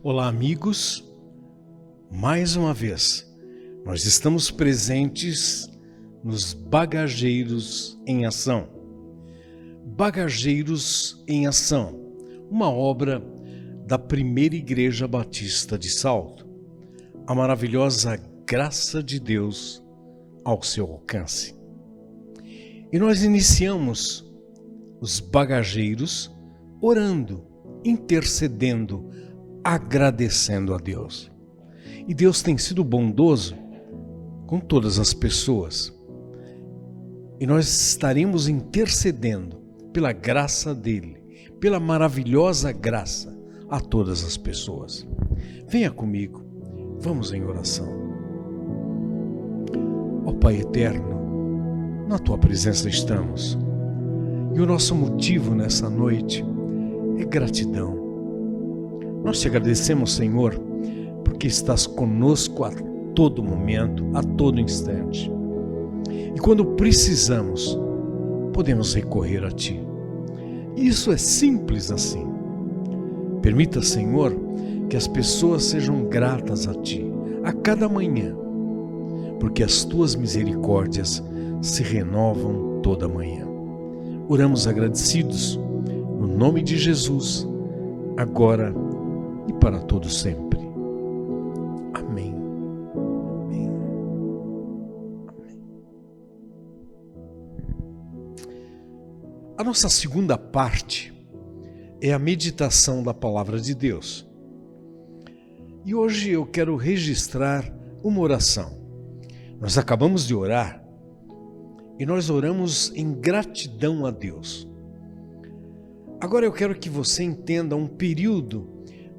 Olá, amigos. Mais uma vez, nós estamos presentes nos Bagageiros em Ação. Bagageiros em Ação, uma obra da Primeira Igreja Batista de Salto. A maravilhosa graça de Deus ao seu alcance. E nós iniciamos os bagageiros orando, intercedendo, agradecendo a Deus. E Deus tem sido bondoso com todas as pessoas. E nós estaremos intercedendo pela graça dele, pela maravilhosa graça a todas as pessoas. Venha comigo, vamos em oração. Ó Pai eterno, na tua presença estamos. E o nosso motivo nessa noite é gratidão. Nós te agradecemos, Senhor, porque estás conosco a todo momento, a todo instante. E quando precisamos, podemos recorrer a Ti. E isso é simples assim. Permita, Senhor, que as pessoas sejam gratas a Ti a cada manhã, porque as Tuas misericórdias se renovam toda manhã. Oramos agradecidos, no nome de Jesus, agora e para todo sempre. Amém. Amém. Amém. A nossa segunda parte é a meditação da Palavra de Deus. E hoje eu quero registrar uma oração. Nós acabamos de orar e nós oramos em gratidão a Deus. Agora eu quero que você entenda um período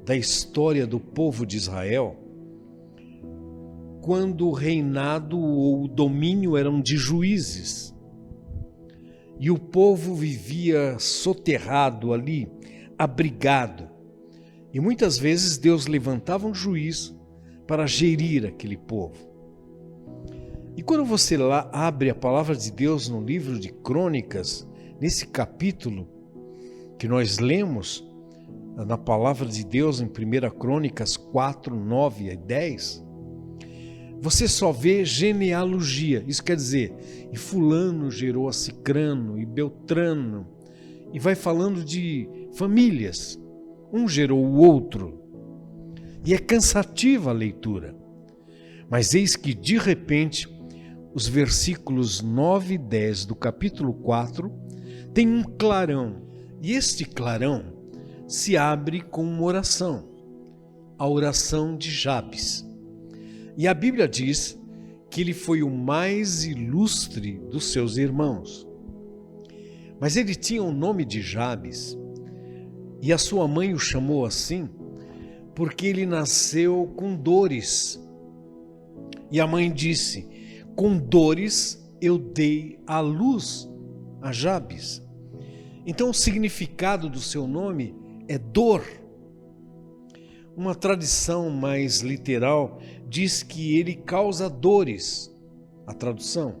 da história do povo de Israel, quando o reinado ou o domínio eram de juízes, e o povo vivia soterrado ali, abrigado, e muitas vezes Deus levantava um juiz para gerir aquele povo. E quando você lá abre a palavra de Deus no livro de Crônicas, nesse capítulo que nós lemos, na palavra de Deus em 1 Crônicas 4, 9 e 10, você só vê genealogia. Isso quer dizer, e fulano gerou a Cicrano e Beltrano, e vai falando de famílias, um gerou o outro, e é cansativa a leitura. Mas eis que de repente, os versículos 9 e 10 do capítulo 4 tem um clarão, e este clarão se abre com uma oração, a oração de Jabes. E a Bíblia diz que ele foi o mais ilustre dos seus irmãos. Mas ele tinha o nome de Jabes, e a sua mãe o chamou assim, porque ele nasceu com dores. E a mãe disse: com dores eu dei à luz a Jabes. Então o significado do seu nome é dor. Uma tradição mais literal diz que ele causa dores, a tradução.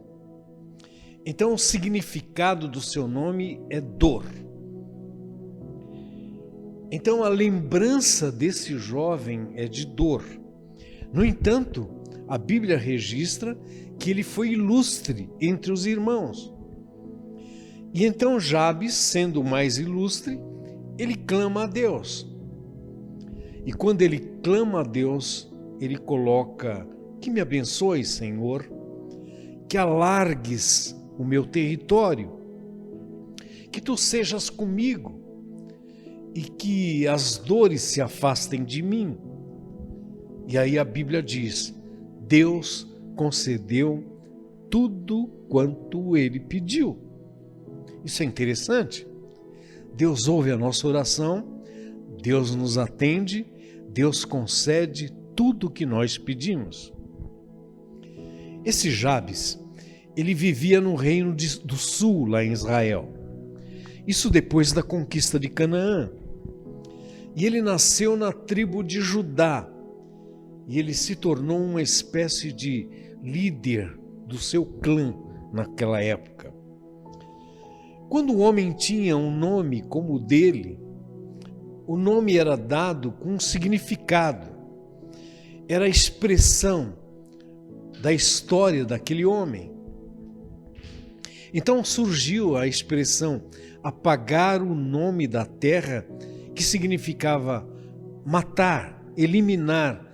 Então o significado do seu nome é dor. Então a lembrança desse jovem é de dor. No entanto, a Bíblia registra que ele foi ilustre entre os irmãos. E então Jabes, sendo o mais ilustre, ele clama a Deus. E quando ele clama a Deus, ele coloca: que me abençoe, Senhor, que alargues o meu território, que tu sejas comigo e que as dores se afastem de mim. E aí a Bíblia diz: Deus concedeu tudo quanto ele pediu. Isso é interessante. Deus ouve a nossa oração, Deus nos atende, Deus concede tudo o que nós pedimos. Esse Jabes, ele vivia no reino do sul, lá em Israel. Isso depois da conquista de Canaã. E ele nasceu na tribo de Judá. E ele se tornou uma espécie de líder do seu clã naquela época. Quando o homem tinha um nome como o dele, o nome era dado com um significado, era a expressão da história daquele homem. Então surgiu a expressão apagar o nome da terra, que significava matar, eliminar,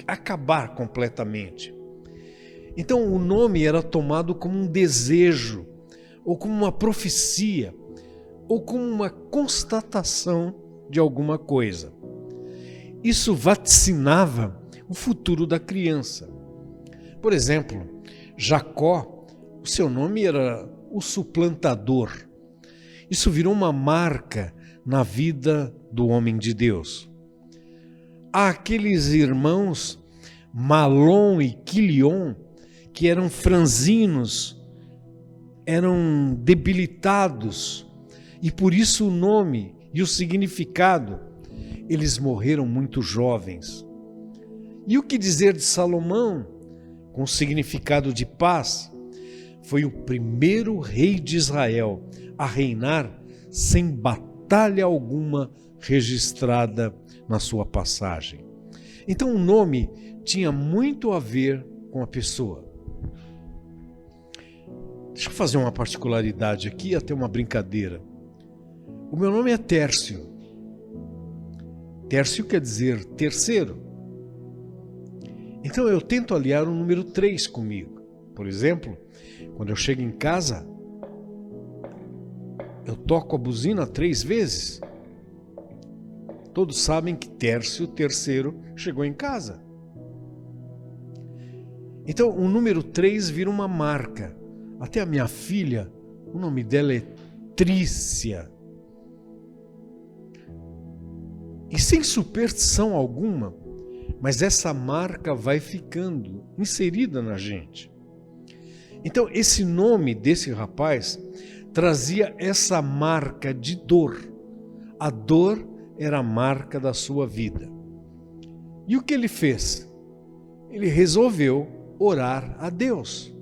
acabar completamente. Então o nome era tomado como um desejo, ou como uma profecia, ou como uma constatação de alguma coisa. Isso vaticinava o futuro da criança. Por exemplo, Jacó, o seu nome era o suplantador. Isso virou uma marca na vida do homem de Deus. Há aqueles irmãos Malom e Quilion, que eram franzinos, eram debilitados, e por isso o nome e o significado, eles morreram muito jovens. E o que dizer de Salomão, com significado de paz? Foi o primeiro rei de Israel a reinar sem batalha alguma registrada na sua passagem. Então o nome tinha muito a ver com a pessoa. Deixa eu fazer uma particularidade aqui, até uma brincadeira. O meu nome é Tércio. Tércio quer dizer terceiro. Então eu tento aliar o número 3 comigo. Por exemplo, quando eu chego em casa, eu toco a buzina 3 vezes. Todos sabem que Tércio, terceiro, chegou em casa. Então o número 3 vira uma marca. Até a minha filha, o nome dela é Trícia. E sem superstição alguma, mas essa marca vai ficando inserida na gente. Então esse nome desse rapaz trazia essa marca de dor. A dor era a marca da sua vida. E o que ele fez? Ele resolveu orar a Deus.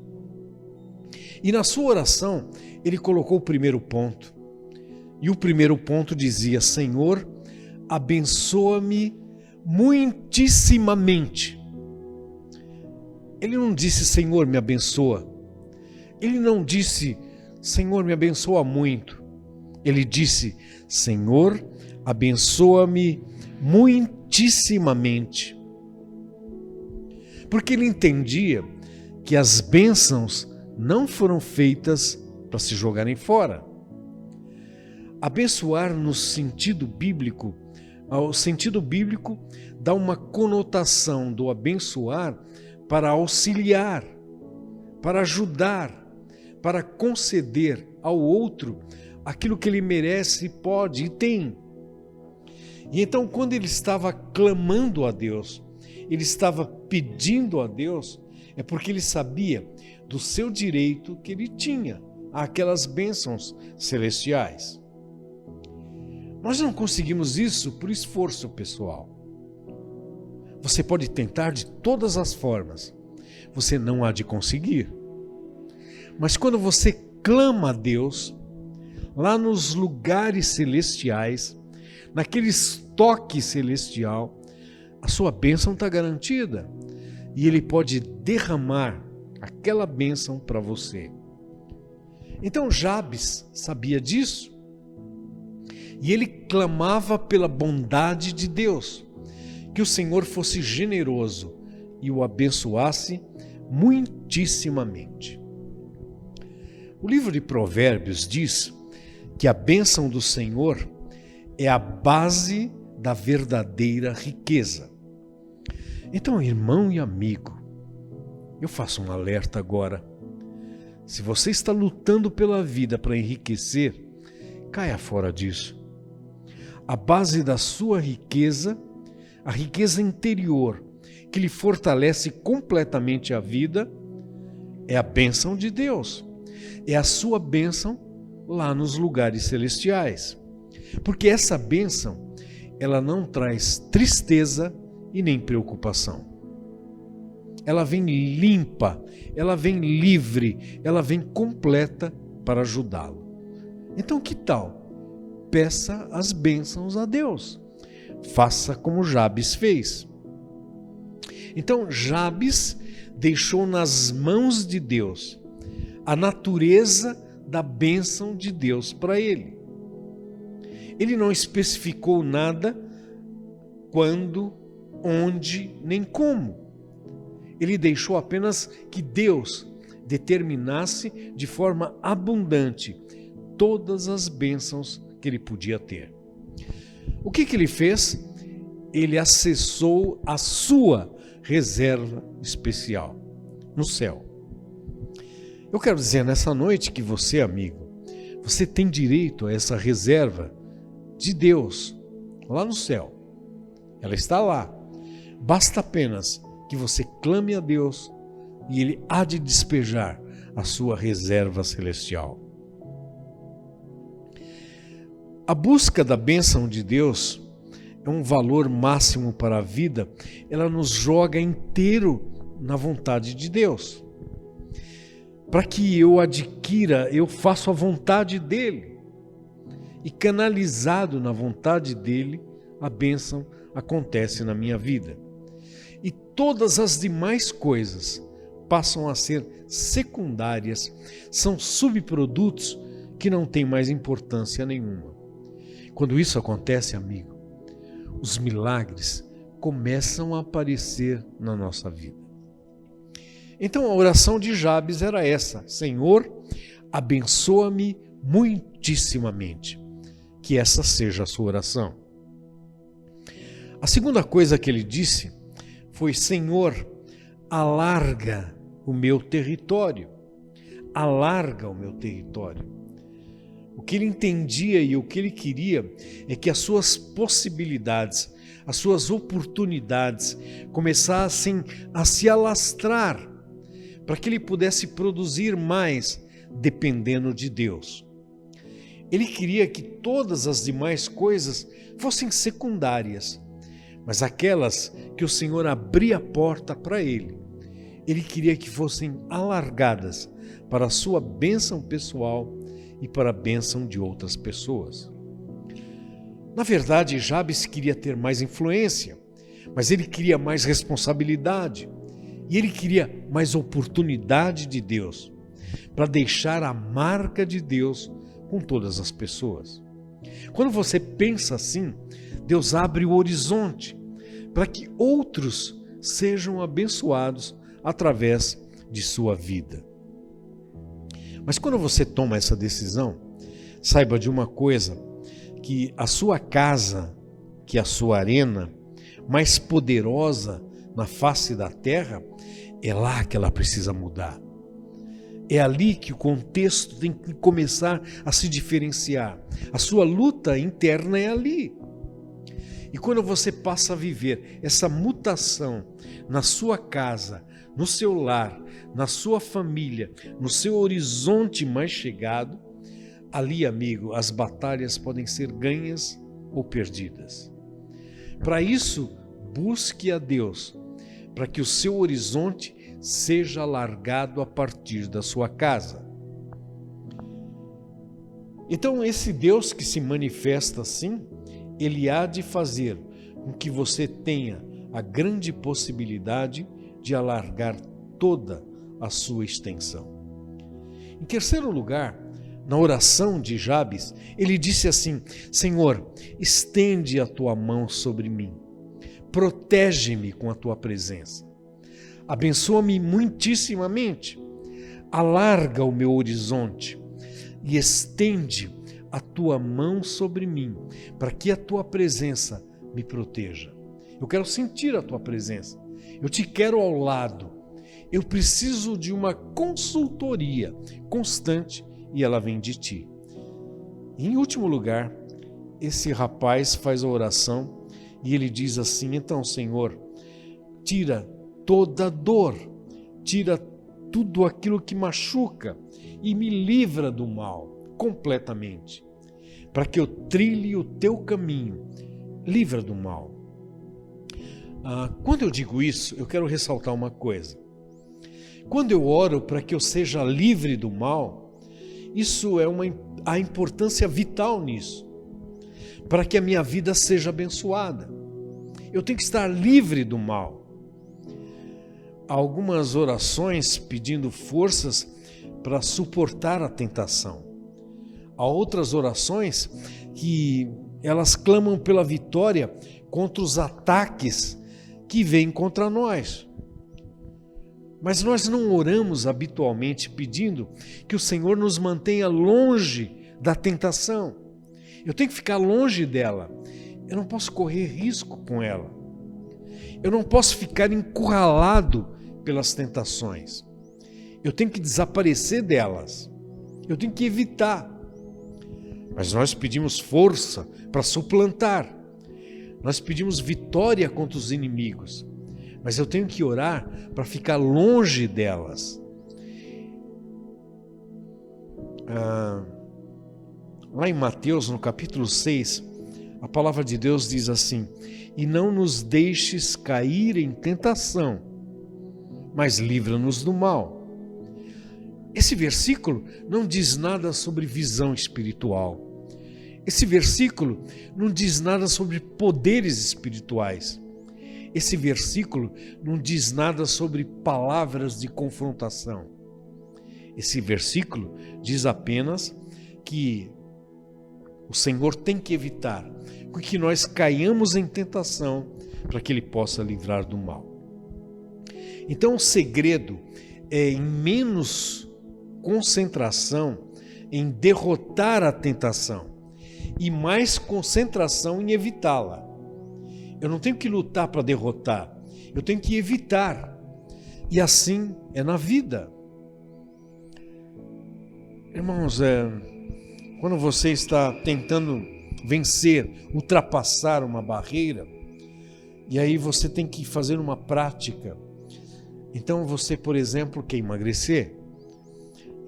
E na sua oração, ele colocou o primeiro ponto. E o primeiro ponto dizia: Senhor, abençoa-me muitissimamente. Ele não disse, Senhor, me abençoa. Ele não disse, Senhor, me abençoa muito. Ele disse, Senhor, abençoa-me muitissimamente. Porque ele entendia que as bênçãos não foram feitas para se jogarem fora. Abençoar no sentido bíblico, o sentido bíblico dá uma conotação do abençoar para auxiliar, para ajudar, para conceder ao outro aquilo que ele merece, pode e tem. E então, quando ele estava clamando a Deus, ele estava pedindo a Deus, é porque ele sabia do seu direito que ele tinha àquelas bênçãos celestiais. Nós não conseguimos isso por esforço pessoal. Você pode tentar de todas as formas, você não há de conseguir. Mas quando você clama a Deus, lá nos lugares celestiais, naquele estoque celestial, a sua bênção está garantida. E Ele pode derramar aquela bênção para você. Então Jabes sabia disso. E ele clamava pela bondade de Deus, que o Senhor fosse generoso e o abençoasse muitissimamente. O livro de Provérbios diz que a bênção do Senhor é a base da verdadeira riqueza. Então, irmão e amigo, eu faço um alerta agora. Se você está lutando pela vida para enriquecer, caia fora disso. A base da sua riqueza, a riqueza interior, que lhe fortalece completamente a vida, é a bênção de Deus. É a sua bênção lá nos lugares celestiais. Porque essa bênção, ela não traz tristeza e nem preocupação. Ela vem limpa, ela vem livre, ela vem completa para ajudá-lo. Então que tal peça as bênçãos a Deus. Faça como Jabes fez. Então Jabes deixou nas mãos de Deus a natureza da bênção de Deus para ele. Ele não especificou nada quando, onde, nem como. Ele deixou apenas que Deus determinasse de forma abundante todas as bênçãos que ele podia ter. O que ele fez? Ele acessou a sua reserva especial no céu. Eu quero dizer nessa noite que você, amigo, você tem direito a essa reserva de Deus lá no céu. Ela está lá. Basta apenas que você clame a Deus e Ele há de despejar a sua reserva celestial. A busca da bênção de Deus é um valor máximo para a vida. Ela nos joga inteiro na vontade de Deus. Para que eu adquira, eu faço a vontade dEle. E canalizado na vontade dEle, a bênção acontece na minha vida. E todas as demais coisas passam a ser secundárias, são subprodutos que não têm mais importância nenhuma. Quando isso acontece, amigo, os milagres começam a aparecer na nossa vida. Então a oração de Jabes era essa: Senhor, abençoa-me muitissimamente. Que essa seja a sua oração. A segunda coisa que ele disse foi: Senhor, alarga o meu território. Alarga o meu território. O que ele entendia e o que ele queria é que as suas possibilidades, as suas oportunidades começassem a se alastrar para que ele pudesse produzir mais dependendo de Deus. Ele queria que todas as demais coisas fossem secundárias, mas aquelas que o Senhor abria a porta para ele, ele queria que fossem alargadas para a sua bênção pessoal e para a bênção de outras pessoas. Na verdade, Jabes queria ter mais influência, mas ele queria mais responsabilidade e ele queria mais oportunidade de Deus para deixar a marca de Deus com todas as pessoas. Quando você pensa assim, Deus abre o horizonte para que outros sejam abençoados através de sua vida. Mas quando você toma essa decisão, saiba de uma coisa, que a sua casa, que a sua arena mais poderosa na face da terra, é lá que ela precisa mudar. É ali que o contexto tem que começar a se diferenciar. A sua luta interna é ali. E quando você passa a viver essa mutação na sua casa, no seu lar, na sua família, no seu horizonte mais chegado, ali, amigo, as batalhas podem ser ganhas ou perdidas. Para isso, busque a Deus, para que o seu horizonte seja alargado a partir da sua casa. Então, esse Deus que se manifesta assim, ele há de fazer com que você tenha a grande possibilidade de alargar toda a sua extensão. Em terceiro lugar, na oração de Jabes, ele disse assim: Senhor, estende a tua mão sobre mim, protege-me com a tua presença, abençoa-me muitissimamente, alarga o meu horizonte e estende a tua mão sobre mim, para que a tua presença me proteja. Eu quero sentir a tua presença, eu te quero ao lado, eu preciso de uma consultoria constante e ela vem de ti. E, em último lugar, esse rapaz faz a oração e ele diz assim: então, Senhor, tira toda dor, tira tudo aquilo que machuca e me livra do mal completamente, para que eu trilhe o teu caminho, livra do mal. Quando eu digo isso, eu quero ressaltar uma coisa. Quando eu oro para que eu seja livre do mal, isso é a importância vital nisso. para que a minha vida seja abençoada. Eu tenho que estar livre do mal. Há algumas orações pedindo forças para suportar a tentação. Há outras orações que elas clamam pela vitória contra os ataques que vêm contra nós. Mas nós não oramos habitualmente pedindo que o Senhor nos mantenha longe da tentação. Eu tenho que ficar longe dela. Eu não posso correr risco com ela. Eu não posso ficar encurralado pelas tentações. Eu tenho que desaparecer delas. Eu tenho que evitar. Mas nós pedimos força para suplantar. Nós pedimos vitória contra os inimigos. Mas eu tenho que orar para ficar longe delas. Lá em Mateus, no capítulo 6, a palavra de Deus diz assim: e não nos deixes cair em tentação, mas livra-nos do mal. Esse versículo não diz nada sobre visão espiritual. Esse versículo não diz nada sobre poderes espirituais. Esse versículo não diz nada sobre palavras de confrontação. Esse versículo diz apenas que o Senhor tem que evitar que nós caiamos em tentação para que Ele possa livrar do mal. Então o segredo é em menos concentração em derrotar a tentação e mais concentração em evitá-la. Eu não tenho que lutar para derrotar, eu tenho que evitar. E assim é na vida. Irmãos, quando você está tentando vencer, ultrapassar uma barreira, e aí você tem que fazer uma prática. Então você, por exemplo, quer emagrecer,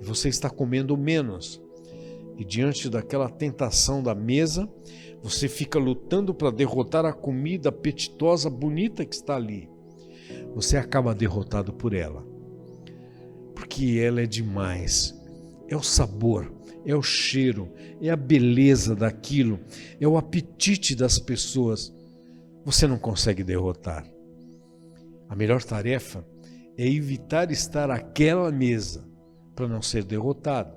e você está comendo menos, e diante daquela tentação da mesa, você fica lutando para derrotar a comida apetitosa, bonita que está ali. Você acaba derrotado por ela, porque ela é demais. É o sabor, é o cheiro, é a beleza daquilo, é o apetite das pessoas. Você não consegue derrotar. A melhor tarefa é evitar estar àquela mesa para não ser derrotado.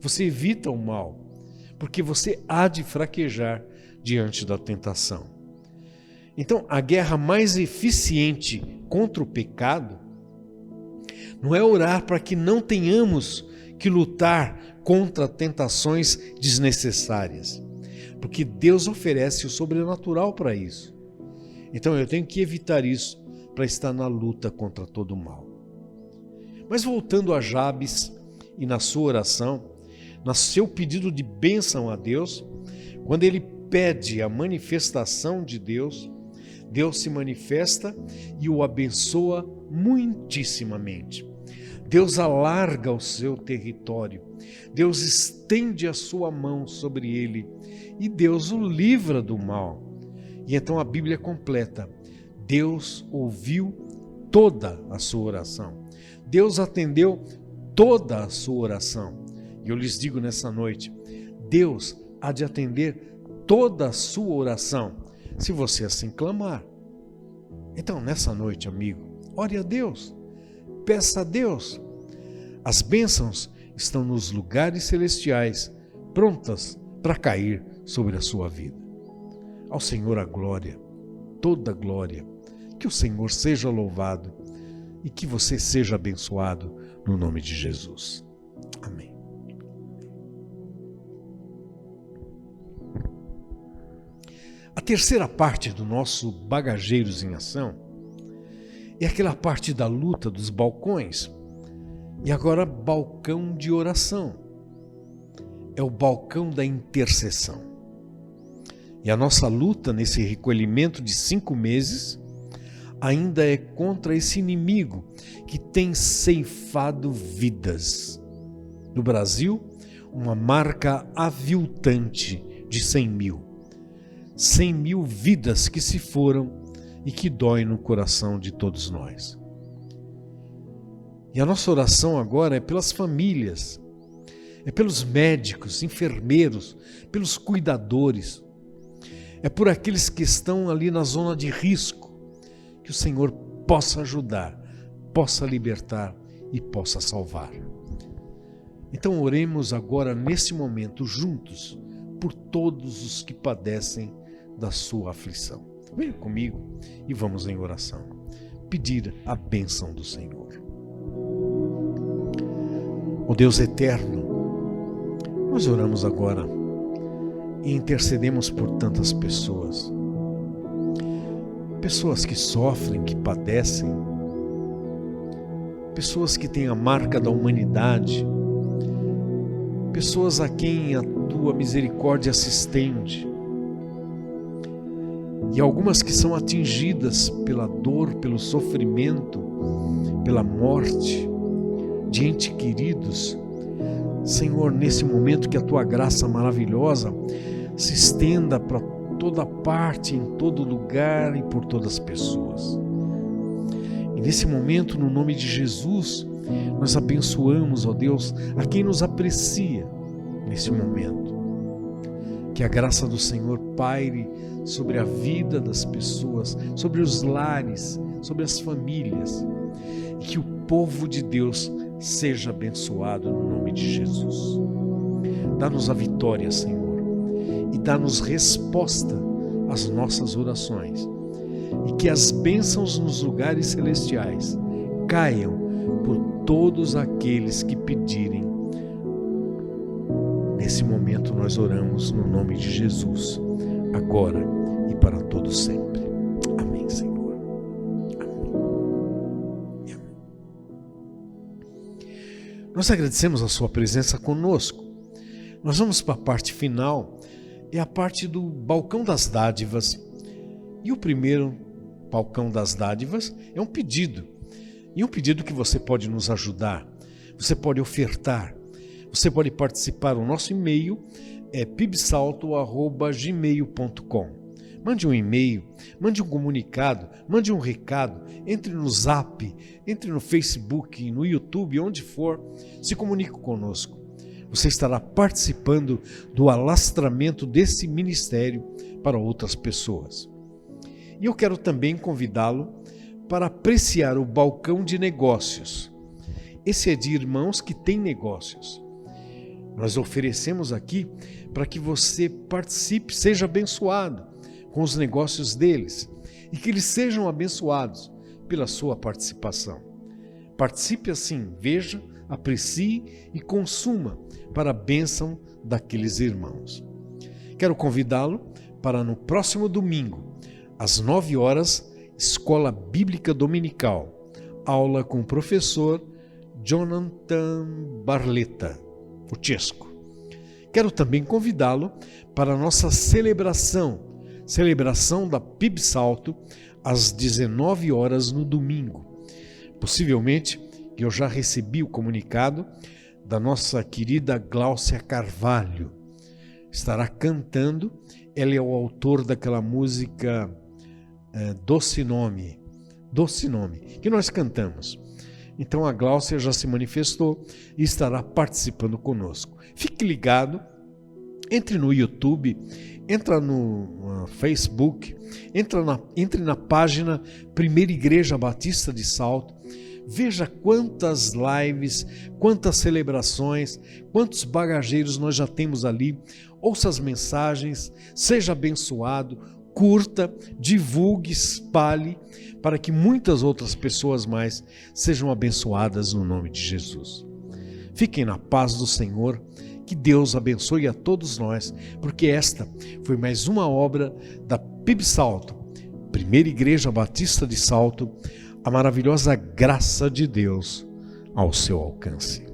Você evita o mal, porque você há de fraquejar diante da tentação. Então, a guerra mais eficiente contra o pecado não é orar para que não tenhamos que lutar contra tentações desnecessárias, porque Deus oferece o sobrenatural para isso. Então eu tenho que evitar isso para estar na luta contra todo o mal. Mas voltando a Jabes e na sua oração, no seu pedido de bênção a Deus, quando ele pede a manifestação de Deus, Deus se manifesta e o abençoa muitíssimamente. Deus alarga o seu território, Deus estende a sua mão sobre ele e Deus o livra do mal. E então a Bíblia completa: Deus ouviu toda a sua oração, Deus atendeu toda a sua oração. E eu lhes digo nessa noite, Deus há de atender toda a sua oração, se você assim clamar. Então nessa noite, amigo, ore a Deus, peça a Deus. As bênçãos estão nos lugares celestiais, prontas para cair sobre a sua vida. Ao Senhor a glória, toda a glória. Que o Senhor seja louvado e que você seja abençoado no nome de Jesus. Amém. A terceira parte do nosso Bagageiros em Ação é aquela parte da luta dos balcões. E agora, balcão de oração. É o balcão da intercessão. E a nossa luta nesse recolhimento de 5 meses ainda é contra esse inimigo que tem ceifado vidas. No Brasil, uma marca aviltante de 100 mil. 100 mil vidas que se foram e que dói no coração de todos nós. E a nossa oração agora é pelas famílias, é pelos médicos, enfermeiros, pelos cuidadores, é por aqueles que estão ali na zona de risco, que o Senhor possa ajudar, possa libertar e possa salvar. Então oremos agora nesse momento juntos por todos os que padecem da sua aflição. Venha comigo e vamos em oração, pedir a bênção do Senhor. Ó Deus eterno, nós oramos agora e intercedemos por tantas pessoas. Pessoas que sofrem, que padecem, pessoas que têm a marca da humanidade, pessoas a quem a tua misericórdia se estende, e algumas que são atingidas pela dor, pelo sofrimento, pela morte de entes queridos. Senhor, nesse momento que a tua graça maravilhosa se estenda para toda parte, em todo lugar e por todas as pessoas. E nesse momento, no nome de Jesus, nós abençoamos, ó Deus, a quem nos aprecia nesse momento. Que a graça do Senhor paire sobre a vida das pessoas, sobre os lares, sobre as famílias, e que o povo de Deus seja abençoado no nome de Jesus. Dá-nos a vitória, Senhor, e dá-nos resposta às nossas orações, e que as bênçãos nos lugares celestiais caiam por todos aqueles que pedirem. Nesse momento nós oramos no nome de Jesus, agora e para todos sempre. Amém, Senhor. Amém. Nós agradecemos a sua presença conosco. Nós vamos para a parte final, é a parte do balcão das dádivas. E o primeiro balcão das dádivas é um pedido. E um pedido que você pode nos ajudar, você pode ofertar. Você pode participar, o nosso e-mail é pibsalto@gmail.com. Mande um e-mail, mande um comunicado, mande um recado, entre no Zap, entre no Facebook, no YouTube, onde for, se comunique conosco. Você estará participando do alastramento desse ministério para outras pessoas. E eu quero também convidá-lo para apreciar o balcão de negócios. Esse é de irmãos que têm negócios. Nós oferecemos aqui para que você participe, seja abençoado com os negócios deles e que eles sejam abençoados pela sua participação. Participe assim, veja, aprecie e consuma para a bênção daqueles irmãos. Quero convidá-lo para no próximo domingo, às 9 horas, Escola Bíblica Dominical, aula com o professor Jonathan Barletta, o Chesco. Quero também convidá-lo para a nossa celebração da PIB Salto, às 19 horas no domingo. Possivelmente, eu já recebi o comunicado da nossa querida Gláucia Carvalho. Estará cantando, ela é o autor daquela música Doce Nome, que nós cantamos. Então a Gláucia já se manifestou e estará participando conosco. Fique ligado, entre no YouTube, entra no Facebook, entre na página Primeira Igreja Batista de Salto, veja quantas lives, quantas celebrações, quantos bagageiros nós já temos ali. Ouça as mensagens, seja abençoado, curta, divulgue, espalhe, para que muitas outras pessoas mais sejam abençoadas no nome de Jesus. Fiquem na paz do Senhor, que Deus abençoe a todos nós, porque esta foi mais uma obra da PIB Salto, Primeira Igreja Batista de Salto, a maravilhosa graça de Deus ao seu alcance.